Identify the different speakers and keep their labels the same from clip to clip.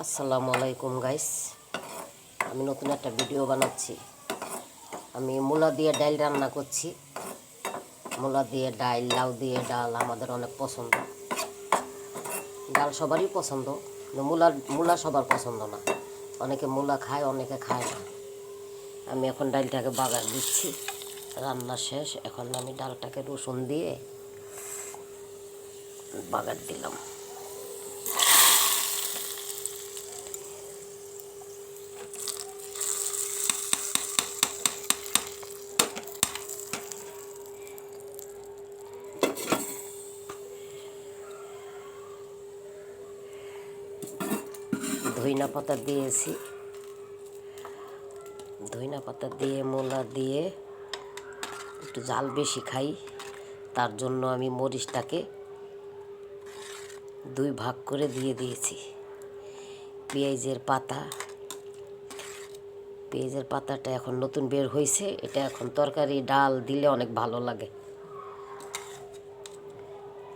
Speaker 1: আসসালামু আলাইকুম গাইস, আমি নতুন একটা ভিডিও বানাচ্ছি। আমি মূলা দিয়ে ডাল রান্না করছি। মূলা দিয়ে ডাল, লাউ দিয়ে ডাল আমাদের অনেক পছন্দ। ডাল সবারই পছন্দ, কিন্তু মূলা সবার পছন্দ না। অনেকে মূলা খায়, অনেকে খায় না। আমি এখন ডালটাকে বাগার দিচ্ছি। রান্না শেষ, এখন আমি ডালটাকে রসুন দিয়ে বাগার দিলাম। ধইনা পাতা দিয়েছি, ধইনা পাতা দিয়ে মূলা দিয়ে একটু ঝাল বেশি খাই, তার জন্য আমি মরিচটাকে 2 ভাগ করে দিয়ে দিয়েছি। পেঁয়াজের পাতাটা এখন নতুন বের হয়েছে, এটা এখন তরকারি ডাল দিলে অনেক ভালো লাগে।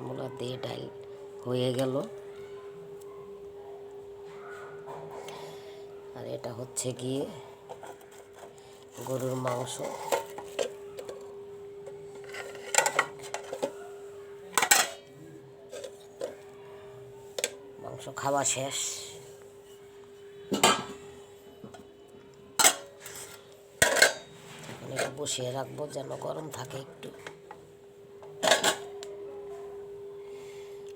Speaker 1: মূলা দিয়ে ডাল হয়ে গেল। আর এটা হচ্ছে গিয়ে গরুর মাংস। মাংস খাওয়া শেষ। এখন এটা বসিয়ে রাখবো যেন গরম থাকে একটু।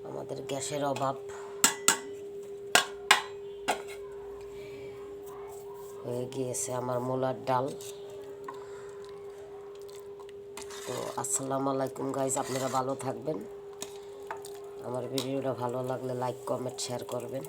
Speaker 1: আমাদের গ্যাসের অভাব। হয়ে গিয়েছে আমার মূলার ডাল। তো আসসালামু আলাইকুম গাইস, আপনারা ভালো থাকবেন। আমার ভিডিওটা ভালো লাগলে লাইক, কমেন্ট, শেয়ার করবেন।